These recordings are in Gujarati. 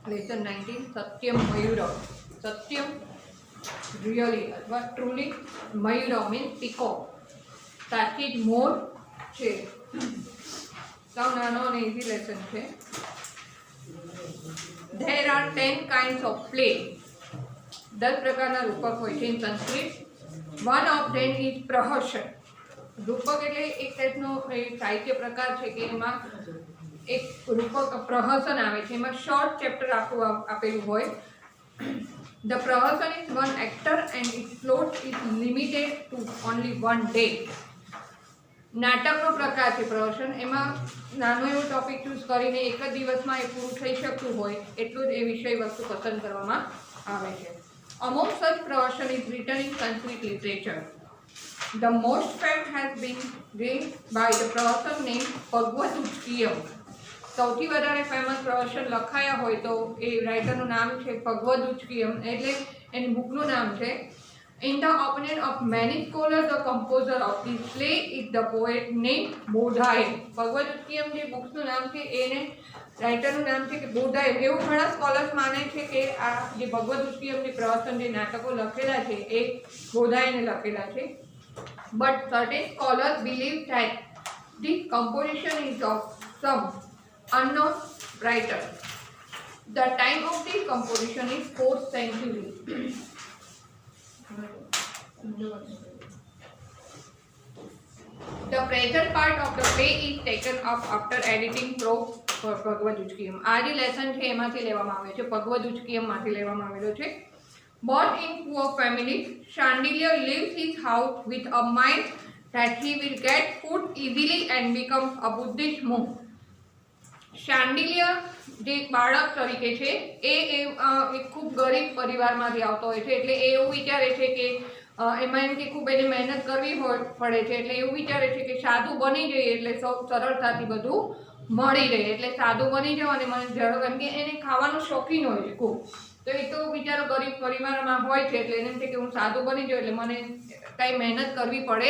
लेसन 19 सत्यम मयूर सत्यम रियली अथवा ट्रूली मयूर मीन्स पीको साची ज मोर छे साव नानो અને इजी लेसन छे there are 10 kinds of play 10 प्रकारना रूपक होय छे in Sanskrit one of them is प्रहसन रूपक एटले एक टाइपनो साहित्य प्रकार छे के एमां एक रूपक प्रहसन आवे छे एमां शॉर्ट चैप्टर आखुं आपेલું હોય ધ પ્રહસન is one actor and its plot is limited to only one day નાટકનો પ્રકાર છે પ્રહસન એમાં નાનો એવો ટોપિક ચૂઝ કરીને એક જ દિવસમાં એ પૂરું થઈ શકતું હોય એટલું જ એ વિષય વસ્તુ પસંદ કરવામાં આવે છે અમોંગ સચ પ્રહસન is written in Sanskrit literature The most fame has been gained by the પ્રહસન named ભગવદુચ્ચિયમ સૌથી વધારે ફેમસ પ્રહસન લખાયા હોય તો એ રાઇટરનું નામ છે ભગવદુચ્ચિયમ એટલે એની બુકનું નામ છે In the opinion of many scholars, the composer of this play is the poet named Baudhayana ભગવદુચ્ચિયમ જે બુક્સનું નામ છે એને રાઇટરનું નામ છે કે બોધાયન એવું ઘણા સ્કોલર્સ માને છે કે આ જે ભગવદુચ્ચિયમ જે પ્રહસન જે નાટકો લખેલા છે એ બોધાયને લખેલા છે But certain scholars believe that this composition is of some unknown writer. The time of this composition is 4th century. The present part of the play is taken up after editing pro ભગવદુચ્ચિયમ આ જે લેસન છે એમાંથી લેવામાં આવ્યો છે ભગવદુચ્ચિયમમાંથી લેવામાં આવેલો છે Born in poor family, Shandilya leaves his house with a mind that he will get food easily and becomes a Buddhist monk. શાંડિલ્ય જે બાળક તરીકે છે એ એક ખૂબ ગરીબ પરિવારમાંથી આવતો હોય છે એટલે એ એવું વિચારે છે કે એમાં એમ કે ખૂબ એને મહેનત કરવી પડે છે એટલે એવું વિચારે છે કે સાદું બની જઈએ એટલે સરળતાથી બધું મળી રહે એટલે સાદું બની જાવ અને મને કેમ કે એને ખાવાનું શોખીન હોય છે ખૂબ તો એ તો બિચારો ગરીબ પરિવારમાં હોય છે એટલે એને એમ છે કે હું સાદું બની જાઉં એટલે મને કાંઈ મહેનત કરવી પડે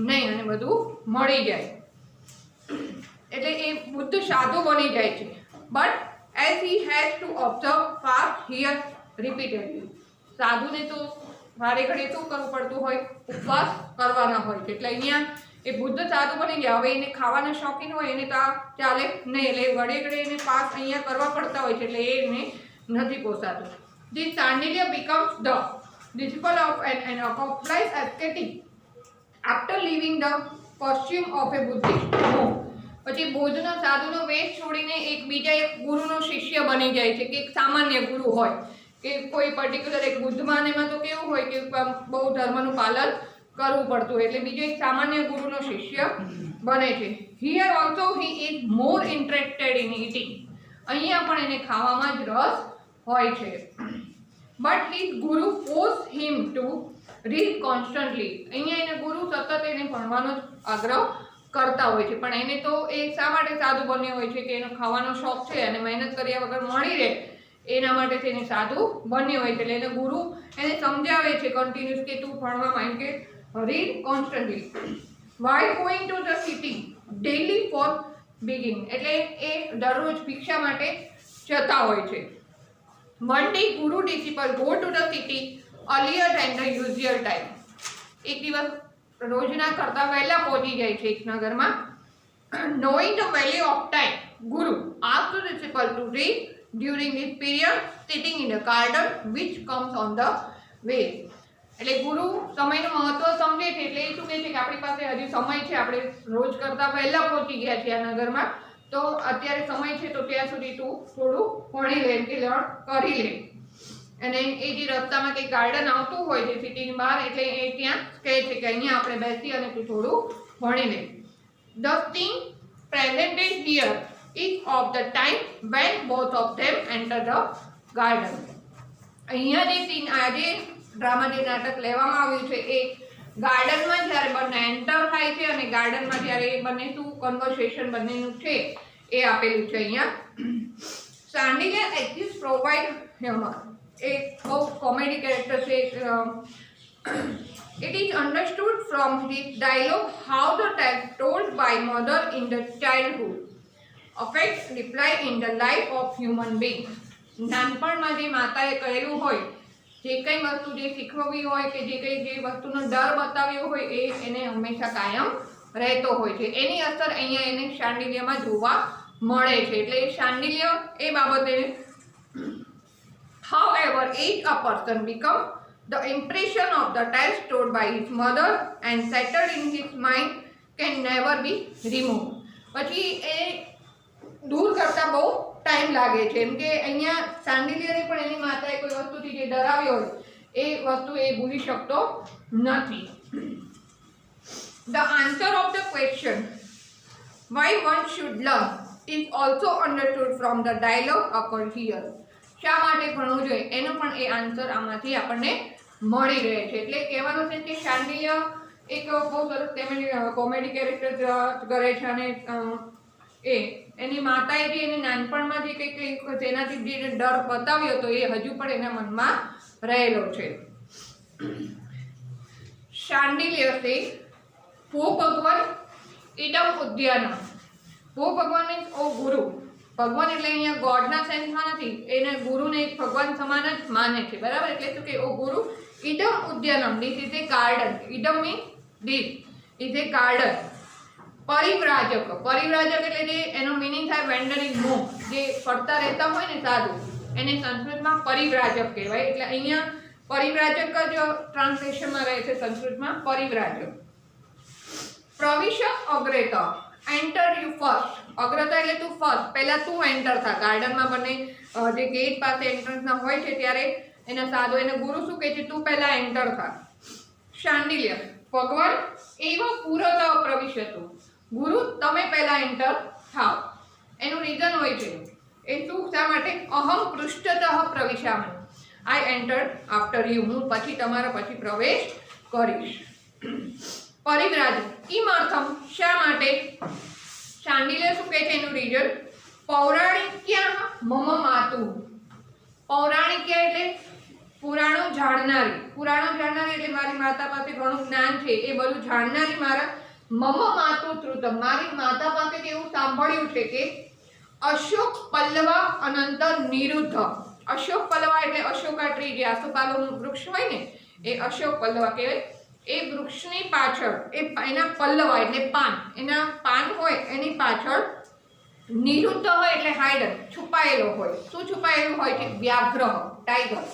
નહીં અને બધું મળી જાય એટલે એ બુદ્ધ સાદું બની જાય છે but as he has to observe fast here repeatedly સાધુને તો વારે ઘડીએ શું કરવું પડતું હોય ઉપવાસ કરવાના હોય છે એટલે અહીંયા એ બુદ્ધ સાદું બની ગયા હવે એને ખાવાના શોખીન હોય એને તો ચાલે નહીં એટલે ઘડે ઘડે એને પાસ અહીંયા કરવા પડતા હોય છે એટલે એને નથી પોસાતું This Sandilya becomes the disciple of an accomplished ascetic after leaving the costume of a Buddhist monk. પછી બૌદ્ધનો સાધુનો વેશ છોડીને એક બીજા એક ગુરુનો શિષ્ય બની જાય છે કે એક સામાન્ય ગુરુ હોય કે કોઈ પર્ટિક્યુલર એક બુદ્ધમાં એમાં તો કેવું હોય કે બહુ ધર્મનું પાલન કરવું પડતું હોય એટલે બીજો એક સામાન્ય ગુરુનો શિષ્ય બને છે Here also he is more interested in eating. અહીંયા પણ એને ખાવામાં જ રસ હોય છે બટ હિઝ ગુરુ force him to read constantly અહીંયા એને ગુરુ સતત એને ભણવાનો જ આગ્રહ કરતા હોય છે પણ એને તો એ શા માટે સાદું બન્યો હોય છે કે એનો ખાવાનો શોખ છે અને મહેનત કર્યા વગર મળી રહે એના માટે તેને સાદું બન્યો હોય છે એટલે એને ગુરુ એને સમજાવે છે કન્ટિન્યુઅસ કે તું ભણવામાં એમ કે read constantly while going to the city daily for begging એટલે એ દરરોજ ભિક્ષા માટે જતા હોય છે One day Guru disciple go to the city earlier than the usual time. એક દિવસ રોજના કરતા વહેલા પહોંચી જાય છે એક નગરમાં Knowing the value of time, Guru asked the disciple to read during this period sitting in the garden which comes on the way. એટલે ગુરુ સમયનું મહત્વ સમજે છે એટલે એ શું કહે છે કે આપણી પાસે હજી સમય છે આપણે રોજ કરતા પહેલા પહોંચી ગયા છીએ આ નગરમાં તો અત્યારે સમય છે તો ત્યાં સુધી તું થોડું ભણી લે કે લર્ન કરી લે અને એ જે રસ્તામાં કંઈ ગાર્ડન આવતું હોય છે સિટીની બહાર એટલે એ ત્યાં કહે છે કે અહીંયા આપણે બેસી અને તું થોડું ભણી લે The thing presented here is of the time when both of them enter the garden. અહીંયા જે સીન આજે ડ્રામા જે નાટક લેવામાં આવ્યું છે એ ગાર્ડનમાં જ્યારે બંને એન્ટર થાય છે અને ગાર્ડનમાં જ્યારે એ બંને શું કન્વર્સેશન બંનેનું છે એ આપેલું છે અહીંયા Sandilya exists provide એક બહુ કોમેડી કેરેક્ટર છે It is understood from this dialogue how the tale told by mother in the childhood affects reply in the life of human beings. નાનપણમાં જે માતાએ કહેલું હોય, જે કંઈ વસ્તુ જે શીખવવી હોય કે જે વસ્તુનો ડર બતાવ્યો હોય એ એને હંમેશા કાયમ રહેતો હોય છે. એની અસર અહીંયા એને શાંડિલ્યમાં જોવા મળે છે. એટલે એ શાંડિલ્ય એ બાબતે however each a person become the impression of the tale stored by his mother and settled in his mind can never be removed. પછી એ દૂર કરતા બહુ ટાઈમ લાગે છે. એમ કે અહીંયા શાંડિલ્યને પણ એની માતાએ કોઈ વસ્તુથી જે ડરાવ્યો હોય એ વસ્તુ એ ભૂલી શકતો નથી. The answer of the question why one should learn is also understood from the dialogue occurred here. શા માટે ભણવું જોઈએ એનો પણ એ આન્સર આમાંથી આપણને મળી રહે છે. એટલે કહેવાનું છે કે શાંડિલ્ય એક બહુ સરસ તેમની કોમેડી કેરેક્ટર કરે છે અને એની માતાએ જે એને નાનપણમાં જે કંઈક તેનાથી જે ડર બતાવ્યો હતો એ હજુ પણ એના મનમાં રહેલો છે. શાંડિલ્ય से वो भगवान इदम उद्यानम. वो भगवान मीन्स ओ गुरु. ભગવાન એટલે અહીંયા ગોડના સેન્સમાં નથી, એને ગુરુને એક ભગવાન સમાન જ માને છે. બરાબર? એટલે શું કે ઓ ગુરુ ઇદમ ઉદ્યાનમ, ધીસ ઇઝ એ ગાર્ડન. ઇદમ means this is a garden. પરિવ્રાજક, પરિવ્રાજક એટલે જે એનો મિનિંગ થાય વેન્ડરિંગ મોંક, જે ફરતા રહેતા હોય ને સાધુ, એને સંસ્કૃતમાં પરિવ્રાજક કહેવાય. એટલે અહીંયા પરિવ્રાજક જ ટ્રાન્સલેશનમાં રહે છે સંસ્કૃતમાં પરિવ્રાજક. પ્રવિશ અગ્રેત, એન્ટર યુ ફર્સ્ટ. અગ્રતા એટલે તું ફર્સ્ટ, પહેલા તું એન્ટર થા. ગાર્ડનમાં બંને જે ગેટ પાસે એન્ટ્રન્સના હોય છે ત્યારે એના સાધુ એને ગુરુ શું કહે છે, તું પહેલા એન્ટર થા. શાંડિલ્ય ભગવાન એવો પુરત પ્રવિશતું, ગુરુ તમે પહેલા એન્ટર થાવ. એનું રીઝન હોય છે એ શું, શા માટે? અહમ પૃષ્ઠતઃ પ્રવિશામી, આઈ એન્ટર્ડ આફ્ટર યુ, હું પછી તમારા પછી પ્રવેશ કરીશ. પરિવ્રાજ કિમર્થમ, શા માટે? શાંડિલ્ય શું કહે છે એનું રીઝન, પૌરાણિક્યા મમ માતુ. પૌરાણિક્યા એટલે પુરાણો જાણનારી. પુરાણો જાણનારી એટલે મારી માતા પાસે ઘણું જ્ઞાન છે એ બધું જાણનારી મારા મમ માતુ શ્રુતમ, મારી માતા પાસેથી એવું સાંભળ્યું છે કે અશોક પલ્લવા અનંત નિરુદ્ધ. અશોક પલ્લવા એટલે અશોકા ટ્રી, જે આસોપાલવનું વૃક્ષ હોય ને એ અશોક પલ્લવા કહેવાય. એ વૃક્ષની પાછળ એના પલ્લવા એટલે પાન, એના પાન હોય એની પાછળ નિરુદ્ધ હોય એટલે હાઇડન, છુપાયેલો હોય. શું છુપાયેલું હોય છે? વ્યાઘ્ર, ટાઈગર.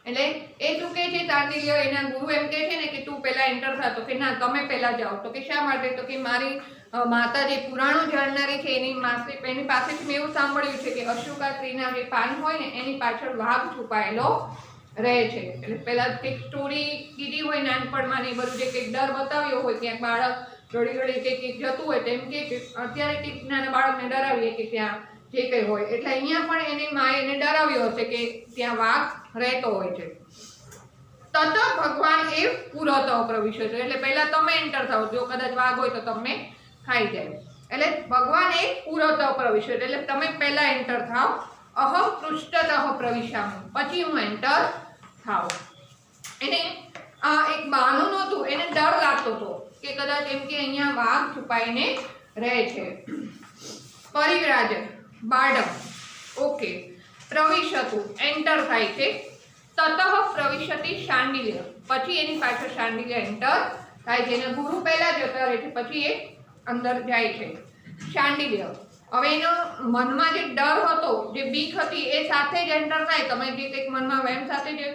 એટલે એ શું કહે છે શાંડિલ્ય, એના ગુરુ એમ કહે છે ને કે તું પહેલા એન્ટર થા. તો કે ના, તમે પહેલા જાઓ. તો કે શા માટે? તો કે મારી માતા જે પુરાણો જાણનારી છે એની પાસેથી મેં એવું સાંભળ્યું છે કે અશોકા ટ્રીના જે પાન હોય ને એની પાછળ વાઘ છુપાયેલો રહે છે. એટલે પહેલા કંઈક સ્ટોરી કીધી હોય નાનપણમાં ને બધું, જે કંઈક ડર બતાવ્યો હોય, ક્યાંક બાળક રડી રડી કંઈક જતું હોય તેમ કે અત્યારે કંઈક નાના બાળકને ડરાવીએ કે ત્યાં જે કંઈ હોય. એટલે અહીંયા પણ એની માએ એને ડરાવ્યો હશે કે ત્યાં વાઘ રહેતો હોય છે. તત ભગવાન એ પુરત પ્રવિશતો, એટલે પહેલા તમે એન્ટર થાવ. જો કદાચ વાઘ હોય તો તમને ખાઈ જાય. એટલે ભગવાન એ પુરત પ્રવિશતો, એટલે તમે પહેલા એન્ટર થાવ. અહમ પૃષ્ઠતઃ પ્રવિશામી, પછી હું એન્ટર થાવ. એને એક બહાનું નહોતું, એને ડર લાગતો હતો કે કદાચ એમ કે અહીંયા વાઘ છુપાઈને રહે છે. પરિવ્રાજક બાળક, ઓકે. પ્રવિશતું એન્ટર થાય છે. તતઃ પ્રવિશતિ શાંડિલ્ય, પછી એની પાછળ શાંડિલ્ય એન્ટર થાય છે. એના ગુરુ પહેલા જતા રહે છે, પછી એ અંદર જાય છે. શાંડિલ્ય હવે એનો મનમાં જે ડર હતો, જે બીક હતી એ સાથે જ એન્ટર થાય. તમે જે કંઈક મનમાં વેમ સાથે જે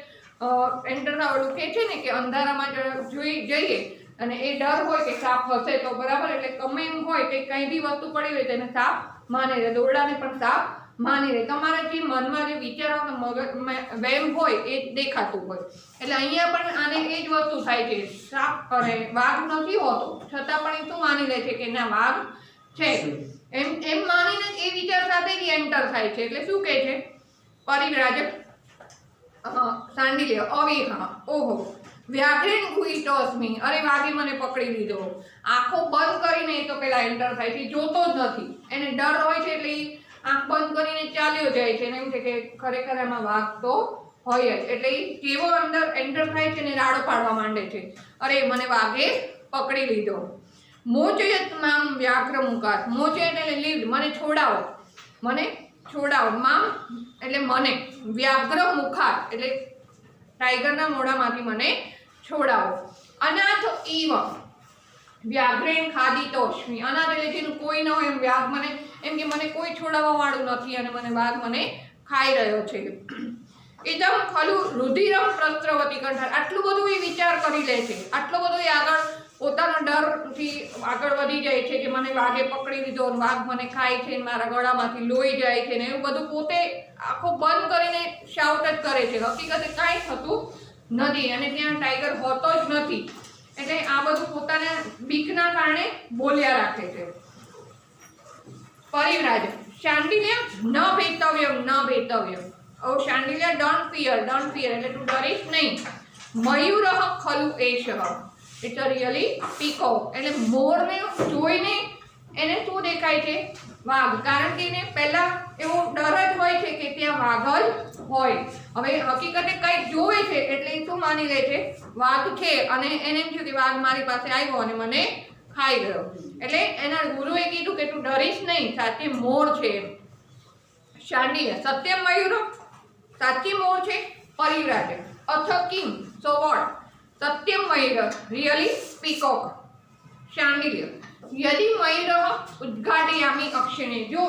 એન્ટર થાવ, ઓલું કહે છે ને કે અંધારામાં જઈએ અને એ ડર હોય કે સાપ હશે તો બરાબર, એટલે ગમે એમ હોય કે કંઈ બી વસ્તુ પડી હોય તેને સાપ માની રહે, દોરડાને પણ સાપ માની રહે. તમારા જે મનમાં જે વિચારો મગજ વેમ હોય એ દેખાતું હોય. એટલે અહીંયા પણ આને એ જ વસ્તુ થાય છે. સાપ અને વાઘ નથી હોતો છતાં પણ એ શું માની લે છે કે ના વાઘ છે, એમ માનીને એ વિચાર સાથે જ એન્ટર થાય છે. એટલે શું કહે છે પરિવ્રાજક શાંડિલ્ય, અવિહા ઓહો વ્યાઘ્રેણ ગુહિતોસ્મી, અરે વાઘે મને પકડી લીધો. આંખો બંધ કરીને એ તો પેલા એન્ટર થાય છે, જોતો જ નથી. એને ડર હોય છે એટલે આંખ બંધ કરીને ચાલ્યો જાય છે. એમ છે કે ખરેખર એમાં વાઘ તો હોય જ. એટલે એ કેવો અંદર એન્ટર થાય છે ને રાડો પાડવા માંડે છે, અરે મને વાઘે પકડી લીધો. મોચયત મામ વ્યાઘ્ર મુકાત, મોચયત એટલે લીવ, મને છોડાવો, મને છોડાવો, મામ એટલે મને, વ્યાઘ્ર મુખાત એટલે ટાઈગરના મોઢામાંથી મને છોડાવો, અનાથ ઈવ વ્યાઘ્રેણ ખાદિતોસ્મિ, અનાથ એટલે જેનું કોઈ ન હોય એમ વ્યાઘ મને એમ કે મને કોઈ છોડાવવા વાળું નથી અને મને વાઘ મને ખાઈ રહ્યો છે. ઇદમ ખલુ રુધિરમ પ્રસ્રવતી કંઠાર, આટલું બધું એ વિચાર કરી લે છે, આટલો બધો એ આગળ પોતાના ડરથી આગળ વધી જાય છે કે મને વાઘે પકડી લીધો, વાઘ મને ખાય છે, મારા ગળામાંથી લોહી જાય છે ને એવું બધું પોતે આખો બંધ કરીને શાઉટ જ કરે છે. હકીકતે કાંઈ થતું નથી અને ત્યાં ટાઈગર હોતો જ નથી. એટલે આ બધું પોતાના બીકના કારણે બોલ્યા રાખે છે. પરિવ્રાજ શાંડિલ્ય ન ભેતવ્યમ ન ભેતવ્યમ. ઓ શાંડિલ્ય ડોન્ટ ફિયર એટલે તું ડરીશ નહીં. મયુરઃ ખલુ એષઃ, ઇટ્સ અ રિયલી પીકોક એટલે મોરને જોઈને એને શું દેખાય છે? વાઘ. કારણ કે એને પહેલા એવો ડર જ હોય છે કે ત્યાં વાઘ જ હોય. હવે હકીકતે કંઈક જોવે છે એટલે એ શું માની લે છે? વાઘ છે અને એને એમ થયું કે વાઘ મારી પાસે આવ્યો અને મને ખાઈ ગયો. એટલે એના ગુરુએ કીધું કે તું ડરીશ નહીં, સાચી મોર છે. શાંડિલ્ય સત્યમ મયુર, સાચી મોર છે. પરિવ્રાજ અથ કિમ, સો વોટ? સત્યમ મયુર રિયલી પીકોક. શાંડિલ્ય યદિ મયુર ઉદ્ઘાટયામિ અક્ષિણે, જો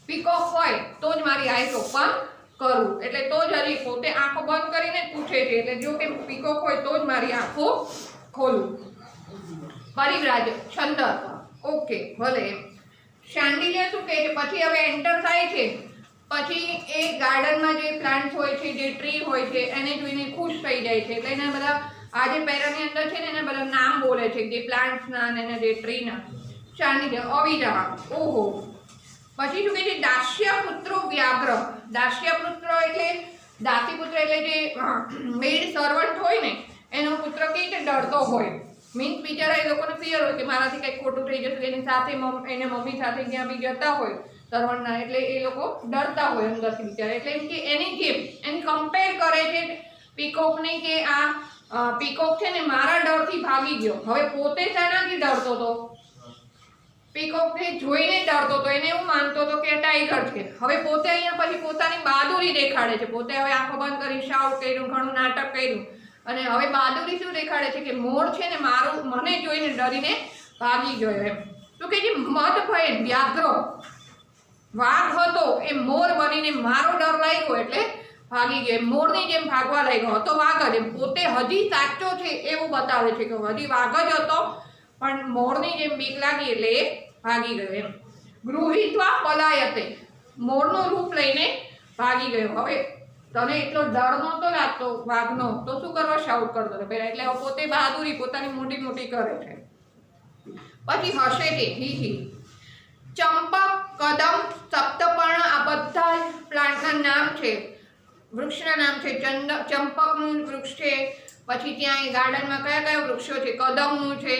પીકોક હોય તો જ મારી આંખ ઓપન કરું, એટલે તો જ હજી પોતે આંખો બંધ કરીને પૂછે છે, એટલે જો કે પીકોક હોય તો જ મારી આંખો ખોલું. પરિવ્રાજ છંદ, ઓકે ભલે. શાંડિલ્ય શું કહે છે? પછી હવે એન્ટર થાય છે, પછી એ ગાર્ડનમાં જે પ્લાન્ટ્સ હોય છે, જે ટ્રી હોય છે એને જોઈને ખુશ થઈ જાય છે. એટલે એના બધા આ જે પેરાની અંદર છે ને એના બધા નામ બોલે છે, જે પ્લાન્ટ્સના અને એના જે ટ્રીના. શાંડિલ્ય અવિજા, ઓહો. પછી શું કહે છે? દાસ્ય પુત્રો વ્યાઘ્ર. દાસ્ય પુત્ર એટલે દાસી પુત્ર એટલે જે મેડ સર્વન્ટ હોય ને એનો પુત્ર કેવી રીતે ડરતો હોય, મીન્સ બિચારા એ લોકોને ફિયર હોય કે મારાથી કંઈક ખોટું થઈ જશે, એની સાથે એને મમ્મી સાથે ક્યાં બી જતા હોય સર્વન્ટના, એટલે એ લોકો ડરતા હોય અંદરથી બિચારા. એટલે એમ કે એની જેમ એને કમ્પેર કરે છે પીકોકની કે આ પીકોક છે ને મારા ડરથી ભાગી ગયો. હવે પોતે શાનાથી ડરતો હતો? પીકોકને જોઈને ડરતો હતો, એને એવું માનતો હતો કે ટાઈગર છે. હવે પોતે અહીંયા પછી પોતાની બહાદુરી દેખાડે છે. પોતે હવે આંખો બંધ કરી શાઉટ કર્યું, ઘણું નાટક કર્યું અને હવે બહાદુરી શું દેખાડે છે કે મોર છે ને મારું મને જોઈને ડરીને ભાગી ગયો એમ. શું કે છે? મદ ભય વ્યાઘ્ર, વાઘ હતો એ મોર બનીને મારો ડર લાગ્યો એટલે ભાગી ગયો. મોરની જેમ ભાગવા લાગ્યો, હતો વાઘ જ, પોતે હજી સાચો છે એવું બતાવે છે કે હજી વાઘ જ હતો પણ મોરની જેમ બીક લાગી એટલે એ ભાગી ગયો એમ. ગૃહીત્વા પલાયતે, મોરનું રૂપ લઈને ભાગી ગયો. હવે તને એટલો ડર નહોતો લાગતો વાઘનો તો શું કરવા શાઉટ કરતો હતો પેલા? એટલે પોતે બહાદુરી પોતાની મોટી મોટી કરે છે. પછી હશે કે હી. ચંપક, કદમ, સપ્તપર્ણ આ બધા પ્લાન્ટના નામ છે, વૃક્ષના નામ છે. ચંપકનું વૃક્ષ છે, પછી ત્યાં એ ગાર્ડનમાં કયા કયા વૃક્ષો છે? કદમનું છે,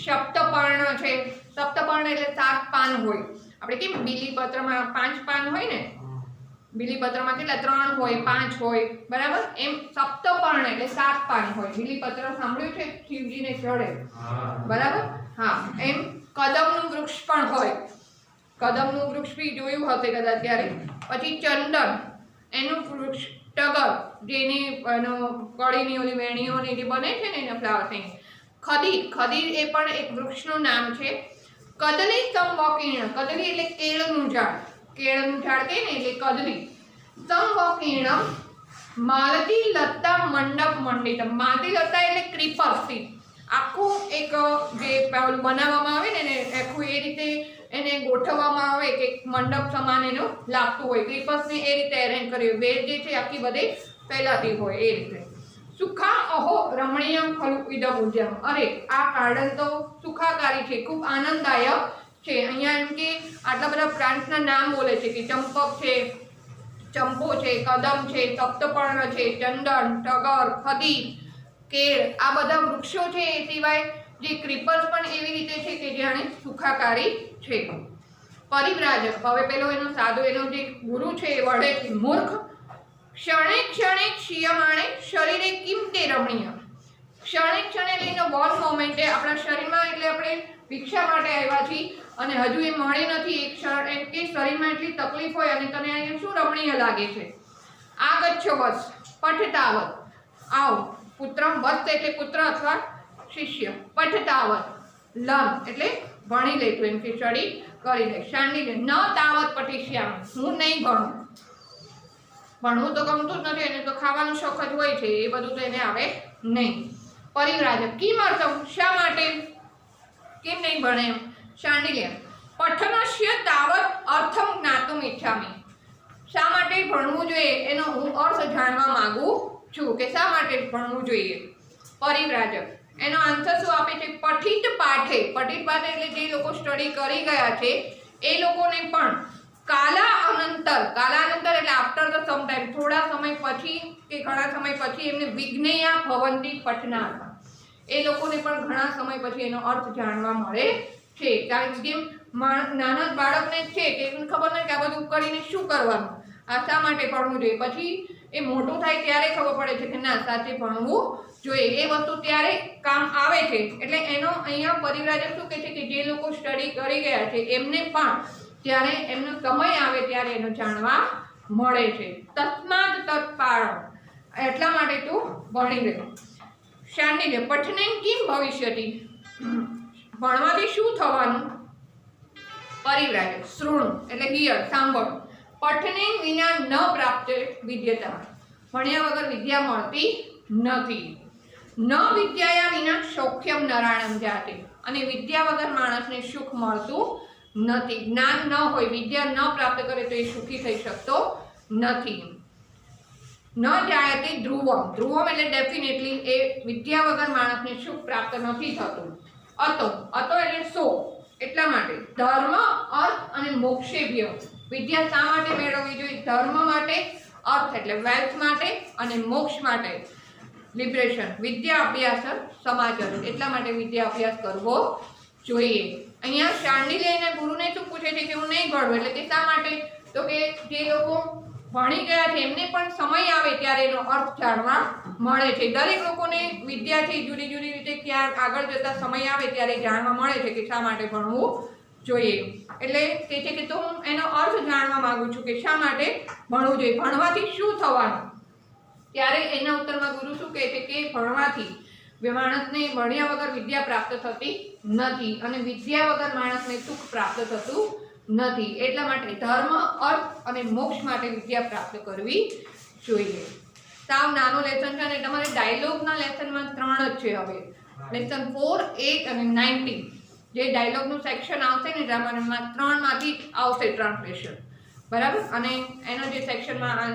સપ્તપર્ણ છે. સપ્તપર્ણ એટલે 7 પાન હોય. આપણે કેમ બીલીપત્રમાં 5 પાન હોય ને, બીલીપત્રમાં કેટલા 3 હોય 5 હોય બરાબર, એમ સપ્તપર્ણ એટલે 7 પાન હોય. બીલીપત્ર સાંભળ્યું છે? શિવજીને ચડે બરાબર, હા. એમ કદમનું વૃક્ષ પણ હોય, કદમનું વૃક્ષ બી જોયું હશે કદાચ ત્યારે. પછી ચંદન એનું વૃક્ષ, ટગર જેની કળીની ઓલી વેણીઓની જે બને છે ને એના ફ્લાવર. ખદીર, ખદીર એ પણ એક વૃક્ષનું નામ છે. કદલી સંવકીર્ણ, કદલી એટલે કેળનું ઝાડ, કેળનું ઝાડ કે ને એટલે કદલી. સંવકીર્ણમ માલતી લતા મંડપ મંડિત, માલતી લતા એટલે ક્રીપર્સથી આખું એક જે બનાવવામાં આવે ને આખું એ રીતે એને ગોઠવવામાં આવે કે મંડપ સમાન એનું લાગતું હોય. ક્રીપર્સને એ રીતે એરેન્જ કર્યું, વેલ જે છે આખી બધે ફેલાતી હોય એ રીતે. સુખા અહો રમણીયમ ખલુ ઇદમ ઉદ્યાન, અરે આ ગાર્ડન તો સુખાકારી છે, ખૂબ આનંદદાયક છે. અહીંયા એમ કે આટલા બધા પ્લાન્ટ્સના નામ બોલે છે કે ચંપક છે, ચંપો છે, કદમ છે, સપ્તપર્ણ છે, ચંદન, ટગર, ખદીર, કેળ આ બધા વૃક્ષો છે. એ સિવાય જે ક્રીપર્સ પણ એવી રીતે છે કે જાણે સુખાકારી છે. પરિવ્રાજક, હવે પેલો એનો સાદો એનો જે ગુરુ છે એ વડે મૂર્ખ. ક્ષણે ક્ષણે ક્ષીયમાણે શરીરે કિમ તે રમણીય, ક્ષણે ક્ષણે એટલે વન મોમેન્ટે આપણા શરીરમાં એટલે આપણે ભિક્ષા માટે આવ્યા છીએ અને હજુ એ મળી નથી, એક કે શરીરમાં એટલી તકલીફ હોય અને તને અહીંયા શું રમણીય લાગે છે. આગચ્છ વત્સ પઠતાવત, આવ પુત્રમ વત્સ એટલે પુત્ર અથવા શિષ્ય, પઠતાવત લર્ન એટલે ભણી લે તું, એમ કે સ્ટડી કરી લે. શાંડિલ્ય ન તાવત પઠિષ્યામિ, હું નહીં ભણું. ભણવું તો ગમતું જ નથી, એને તો ખાવાનો શોખ જ હોય છે, એ બધું તો એને આવે નહીં. પરિવ્રાજક કિમર્થમ, શા માટે, કેમ નહીં ભણે એમ. શાંડિલ્ય પઠનસ્ય તાવત અર્થમ જ્ઞાતુમ ઈચ્છામિ, શા માટે ભણવું જોઈએ એનો હું અર્થ જાણવા માંગુ છું, કે શા માટે ભણવું જોઈએ. પરિવ્રાજક એનો આન્સર શું આપે છે. પઠિત પાઠે, પઠિત પાઠે એટલે જે લોકો સ્ટડી કરી ગયા છે એ લોકોને પણ કાલાનંતર એટલે આફ્ટર ધ સમ ટાઈમ, થોડા સમય પછી કે ઘણા સમય પછી એમને વિજ્ઞેયા ભવંતી પઠનાર્થ, એ લોકોને પણ ઘણા સમય પછી એનો અર્થ જાણવા મળે છે. કારણ કે નાના બાળકને છે કે એને ખબર નથી કે આ બધું કરીને શું કરવાનું, આ શા માટે ભણવું જોઈએ. પછી એ મોટું થાય ત્યારે ખબર પડે છે કે ના, સાચે ભણવું જોઈએ, એ વસ્તુ ત્યારે કામ આવે છે. એટલે એનો અહીંયા પરિવ્રાજક શું કહે છે કે જે લોકો સ્ટડી કરી ગયા છે એમને પણ ત્યારે એમનો સમય આવે ત્યારે એનો જાણવા મળે છે. તસ્માદ તત્પાળ, એટલા માટે તું ભણી લે. શાંડિલ્ય પઠનેન કિમ ભવિષ્યતિ, ભણવાથી શું થવાનું. પરિવ્રાજક શૃણુ એટલે હિયર, સાંભળ. પઠનેન વિના ન પ્રાપ્ત વિદ્યતા, ભણ્યા વગર વિદ્યા મળતી નથી. ન વિદ્યાયા વિના સૌખ્યમ નરાણમ જાતે, અને વિદ્યા વગર માણસને સુખ મળતું નથી. જ્ઞાન ન હોય, વિદ્યા ન પ્રાપ્ત કરે તો એ સુખી થઈ શકતો નથી. ન જાયતે ધ્રુવમ, ધ્રુવમ એટલે ડેફિનેટલી એ વિદ્યા વગર માણસને સુખ પ્રાપ્ત નથી થતું. અતો એટલે સો, એટલા માટે ધર્મ અર્થ અને મોક્ષેભ્ય, વિદ્યા શા માટે મેળવવી જોઈએ. ધર્મ માટે, અર્થ એટલે વેલ્થ માટે, અને મોક્ષ માટે લિબરેશન. વિદ્યા અભ્યાસ સમાચર, એટલા માટે વિદ્યા અભ્યાસ કરવો જોઈએ. અહીંયા શાંડિલ્ય એના ગુરુને શું પૂછે છે કે હું નહીં ભણું, એટલે કે શા માટે, તો કે જે લોકો ભણી ગયા છે એમને પણ સમય આવે ત્યારે એનો અર્થ જાણવા મળે છે. દરેક લોકોને વિદ્યા છે જુદી જુદી રીતે ક્યાં આગળ જતા સમય આવે ત્યારે જાણવા મળે છે કે શા માટે ભણવું જોઈએ. એટલે કે છે કે તો હું એનો અર્થ જાણવા માંગુ છું કે શા માટે ભણવું જોઈએ, ભણવાથી શું થવાનું. ત્યારે એના ઉત્તરમાં ગુરુ શું કહે છે કે ભણવાથી માણસને ભણ્યા વગર વિદ્યા પ્રાપ્ત થતી નથી, અને વિદ્યા વગર માણસને સુખ પ્રાપ્ત થતું નથી. એટલા માટે ધર્મ અર્થ અને મોક્ષ માટે વિદ્યા પ્રાપ્ત કરવી જોઈએ. સાવ નાનો લેસન છે અને તમારે ડાયલોગના લેસનમાં 3 જ છે. હવે લેસન 4, 8 અને 19 જે ડાયલોગનું સેક્શન આવશે ને ડ્રામામાં 3 માંથી આવશે ટ્રાન્સલેશન, બરાબર. અને એનો જે સેક્શનમાં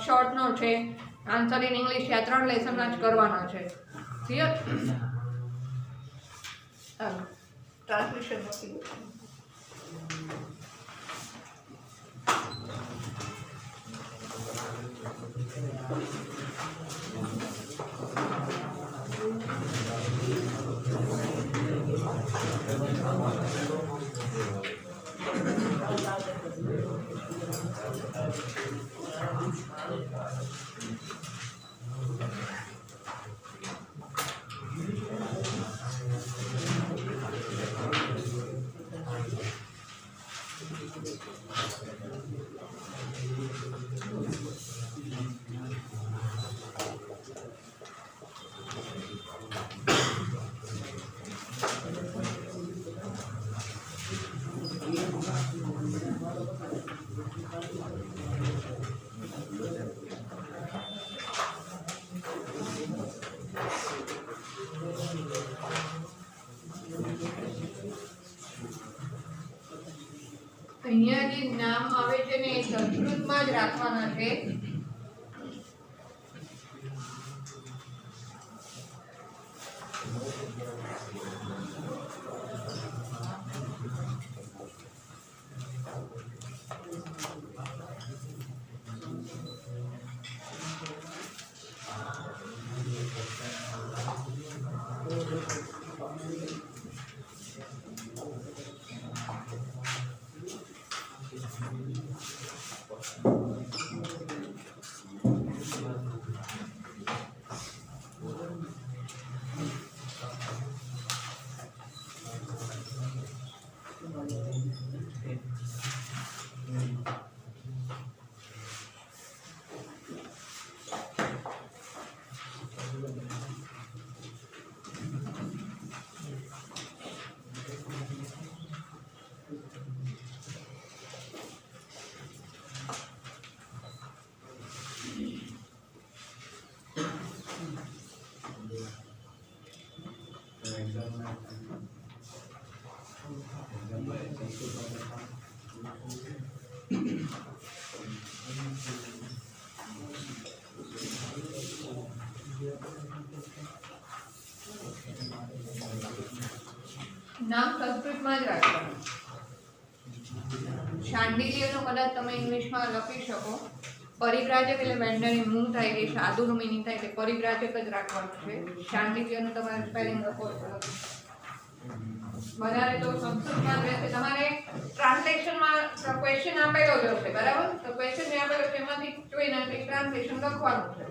શોર્ટ નોટ છે, આન્સર ઇન ઇંગ્લિશ, આ 3 લેસનમાં જ કરવાના છે. ક્લિયર. ટ્રાન્સલેશન નથી. અહીંયા જે નામ આવે છે ને એ સંસ્કૃતમાં જ રાખવાના છે. માં જ રાખવાનું. શાંડિલ્યનો કદાચ તમે ઇંગ્લિશમાં લખી શકો. પરિવ્રાજક એટલે વેન્ડરની મૂળ થાય કે સાધુનું મિનિંગ થાય કે પરિવ્રાજક જ રાખવાનું છે. શાંડિલ્યનું તમારે સ્પેલિંગ લખો વધારે તો સંસ્કૃતમાં જ રહેશે. તમારે ટ્રાન્સલેશનમાં ક્વેશ્ચન આપેલો જ હશે બરાબર. તો ક્વેશ્ચન જે આપેલો છે એમાંથી જોઈને ટ્રાન્સલેશન લખવાનું છે.